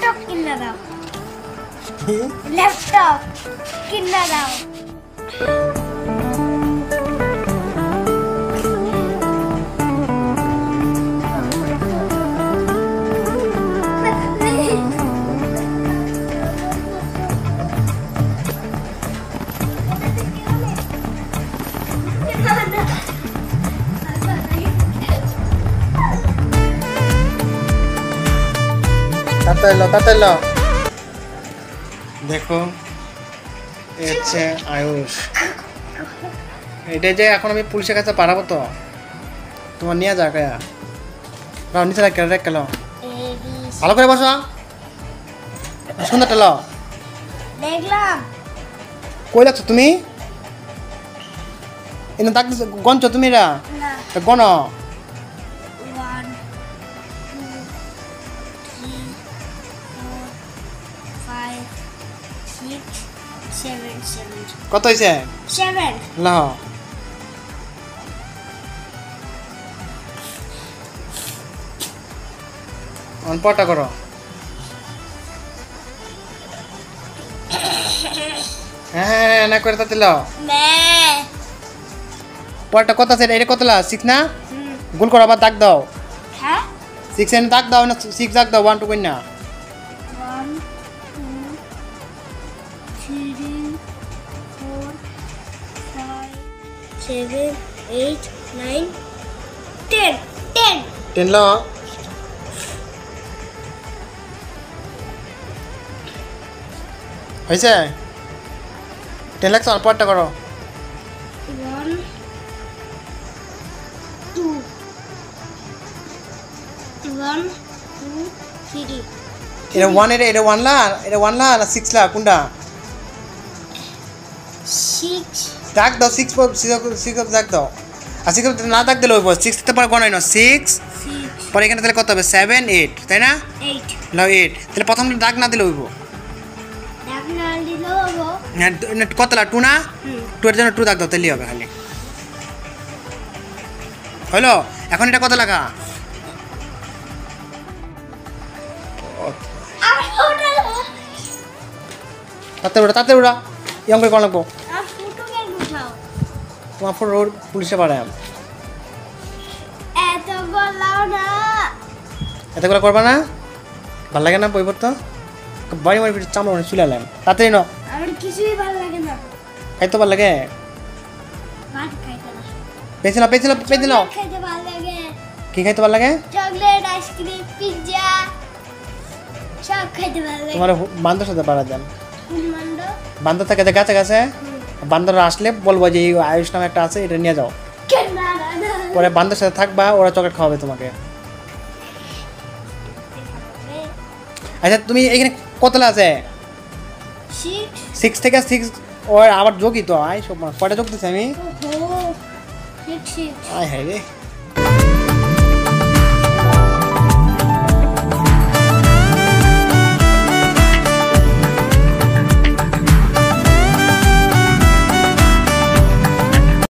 laptop কিনে দাও laptop কিনে দাও তাড়াতাড়ি লো দেখো এই হচ্ছে আয়ুষ এটা যে এখন আমি পুলিশের কাছে পাঠাবো তো তোমার নিয়ে যা গায়া রাও নিচে রাখ কেলো ভালো করে বসো সুন্দরটা লো দেখলাম কই লাগছো তুমি এনে দাগ গঞ্চ তুমি রা না গণ 1 2 3 4 5 6 7 কত হয়েছে 7 ল অনপটা করো হ্যাঁ না করে তাতে ল মে পরটা কত আছে এটা কত লা 6 না গোল করো আবার দাগ দাও হ্যাঁ 6 এনে দাগ দাও না 6 দাগ দাও 1 2 কই না 1 2 3 4 5 7 8 9 10 10 ল হয়েছে 10 লাখ অনপটা করো 1 2 1 2 3 এটা 1 এটা 1 লা এটা 1 লা না 6 লা কোনটা 6 দাগ দাও 6 দাগ দাও আর 6 না দাগ দিলে হইব 6 তে পরে গণাই না 6 পরে এখানে তাহলে কত হবে 7 8 তাই না 8 লাও 8 তাহলে প্রথম দাগ না দিলে হইব দাগ না দিলেও হবো কত লা 2 না 2 এর জন্য 2 দাগ দাও তাহলেই হবে খালি হলো এখন এটা কত লাগা তাতে উড়া ইয়ং করে কোন লাগবো তোমার ফোন রোড পুলিশে পাঠায় এত বলাও না এতগুলো করবা না ভাল লাগে না পরিবর্তন বাড়ি মারি পিঠে চামড়া চুলে এলাম তাড়াতাড়ি ন আমার কিছুই ভালো লাগে না খাইতে ভাল লাগে ভাত খাইতে না পেয়েছিল খাইতে ভালো লাগে কি খাইতে ভাল লাগে চকলেট আইসক্রিম পিৎজা সব খাইতে ভালো লাগে তোমার বান্দর সাথে পারা যান মান্ড বান্দর থাকে গাছে গাছে বান্দর আসলে বলবো যে এই আয়ুষ নামে একটা আছে এটা নিয়ে যাও না না না পরে বান্দর সাথে থাকবা ওরা চকলেট খাওয়াবে তোমাকে আচ্ছা তুমি এখানে কতলা আছে 6 থেকে 6 ওর আবার যোগই তো আয় সব কয়টা যোগ দিচ্ছি আমি ওহো 6 আয় হায় রে